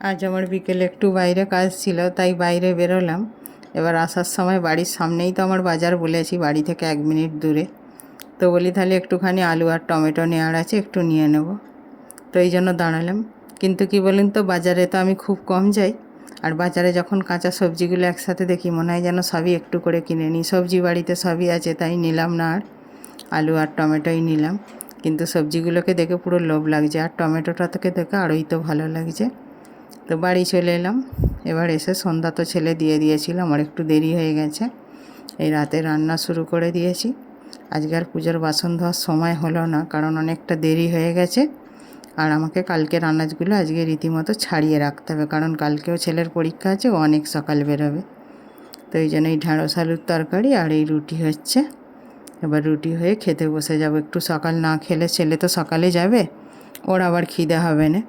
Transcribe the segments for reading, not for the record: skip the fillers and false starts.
আজ আমার বিকেলে একটু বাইরে কাজ ছিল, তাই বাইরে বেরোলাম। এবার আসার সময় বাড়ির সামনেই তো আমার বাজার, বলেছি বাড়ি থেকে 1 মিনিট দূরে। তো বলি তাহলে একটুখানি আলু আর টমেটো নেওয়ার আছে, একটু নিয়ে নেব। তো এই জন্য দাঁড়ালাম। কিন্তু কি বলেন তো, বাজারে তো আমি খুব কম যাই। আর বাজারে যখন কাঁচা সবজিগুলো একসাথে দেখি মনে হয় যেন সবই একটু করে কিনে নিই। সবজি বাড়িতে সবই আছে, তাই নিলাম না, আর আলু আর টমেটোই নিলাম। কিন্তু সবজিগুলোকে দেখে পুরো লোভ লাগছে, আর টমেটোটা থেকে দেখে আরোই তো ভালো লাগছে। তো বাড়ি চলে এলাম। এবার এসে সন্ধ্যা তো ছেলে দিয়ে দিয়েছিল, আমার একটু দেরি হয়ে গেছে। এই রাতে রান্না শুরু করে দিয়েছি। আজকে আর পুজোর বাসন ধোয়ার সময় হলো না, কারণ অনেকটা দেরি হয়ে গেছে। আর আমাকে কালকের আনাজগুলো আজকে রীতিমতো ছাড়িয়ে রাখতে হবে, কারণ কালকেও ছেলের পরীক্ষা আছে, ও অনেক সকাল বেরোবে। তো এই জন্য এই ঢ্যাঁড়স আলুর তরকারি আর এই রুটি হচ্ছে। এবার রুটি হয়ে খেতে বসে যাব। একটু সকাল না খেলে ছেলে তো সকালে যাবে, ওর আবার খিদে হবে না।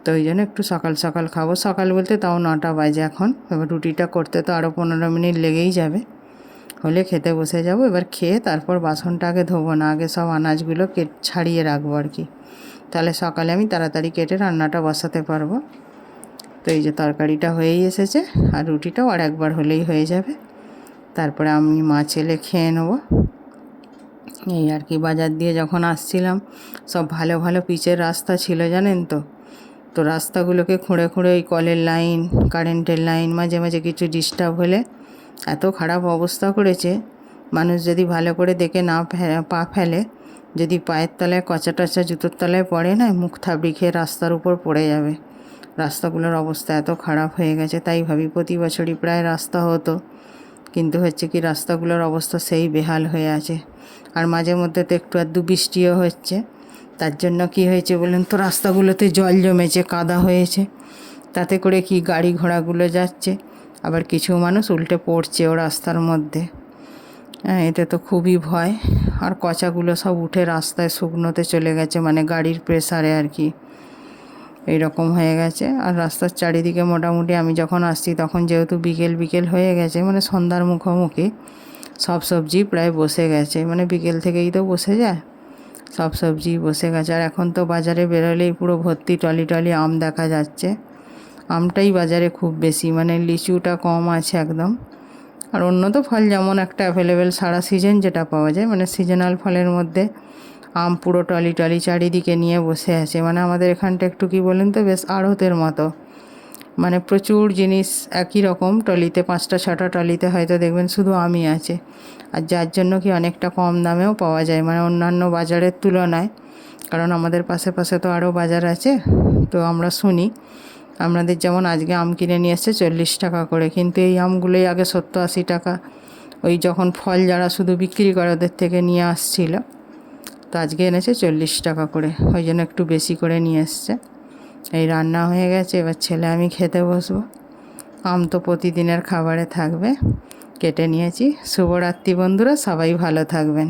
তো ওই জন্য একটু সকাল সকাল খাবো। সকাল বলতে তাও 9টা বাজে এখন। এবার রুটিটা করতে তো আরও 15 মিনিট লেগেই যাবে। হলে খেতে বসে যাব। এবার খেয়ে তারপর বাসনটা আগে ধোবো না, আগে সব আনাজগুলো ছাড়িয়ে রাখবো আর কি। তাহলে সকালে আমি তাড়াতাড়ি কেটে রান্নাটা বসাতে পারবো। তো এই যে তরকারিটা হয়েই এসেছে, আর রুটিটাও আর একবার হলেই হয়ে যাবে। তারপরে আমি মা ছেলে খেয়ে নেবো। এই আর কি। বাজার দিয়ে যখন আসছিলাম সব ভালো ভালো পিচের রাস্তা ছিল, জানেন তো। তো রাস্তাগুলোকে খুঁড়ে খুঁড়ে ওই কলের লাইন, কারেন্টের লাইন, মাঝে মাঝে কিছু ডিস্টার্ব হলে এত খারাপ অবস্থা করেছে। মানুষ যদি ভালো করে দেখে না পা ফেলে, যদি পায়ের তলায় কচা টচা জুতোর তলায় পড়ে না, মুখ থাবড়ি খেয়ে রাস্তার উপর পড়ে যাবে। রাস্তাগুলোর অবস্থা এত খারাপ হয়ে গেছে। তাই ভাবি প্রতি বছরই প্রায় রাস্তা হতো, কিন্তু হচ্ছে কি রাস্তাগুলোর অবস্থা সেই বেহাল হয়ে আছে। আর মাঝে মধ্যে তো একটু আধটু বৃষ্টিও হচ্ছে, তার জন্য কি হয়েছে বলুন তো, রাস্তাগুলোতে জল জমেছে, কাদা হয়েছে। তাতে করে কি গাড়ি ঘোড়াগুলো যাচ্ছে, আবার কিছু মানুষ উল্টে পড়ছেও রাস্তার মধ্যে। এতে তো খুবই ভয়। আর কচাগুলো সব উঠে রাস্তায় শুকনোতে চলে গেছে, মানে গাড়ির প্রেসারে আর কি। এইরকম হয়ে গেছে। আর রাস্তার চারিদিকে মোটামুটি আমি যখন আসছি তখন যেহেতু বিকেল বিকেল হয়ে গেছে, মানে সন্ধ্যার মুখোমুখি, সব সবজি প্রায় বসে গেছে। মানে বিকেল থেকেই তো বসে যায়, সব সবজি বসে গেছে। আর এখন তো বাজারে বেরোলেই পুরো ভর্তি টলি টলি আম দেখা যাচ্ছে। আমটাই বাজারে খুব বেশি, মানে লিচুটা কম আছে একদম। আর অন্য তো ফল যেমন একটা অ্যাভেলেবেল সারা সিজন যেটা পাওয়া যায়, মানে সিজনাল ফলের মধ্যে আম পুরো টলি টলি চারিদিকে নিয়ে বসে আছে। মানে আমাদের এখানটা একটু কি বলেন তো, বেশ আড়তের মতো। মানে প্রচুর জিনিস একই রকম টলিতে, 5টা 6টা টলিতে হয়তো দেখবেন শুধু আমই আছে। আর যার জন্য কি অনেকটা কম দামেও পাওয়া যায়, মানে অন্যান্য বাজারের তুলনায়। কারণ আমাদের পাশে পাশে তো আরও বাজার আছে। তো আমরা শুনি, আমাদের যেমন আজকে আম কিনে নিয়ে এসছে 40 টাকা করে, কিন্তু এই আমগুলোই আগে 70-80 টাকা। ওই যখন ফল যারা শুধু বিক্রি করে ওদের থেকে নিয়ে আসছিল, তো আজকে এনেছে 40 টাকা করে, ওই জন্য একটু বেশি করে নিয়ে এসছে। এই রান্না হয়ে গেছে, এবার ছেলে আমি খেতে বসবো। আম তো প্রতিদিনের খাবারে থাকবে। কেটে নিয়েছি। শুভরাত্রি বন্ধুরা, সবাই ভালো থাকবেন।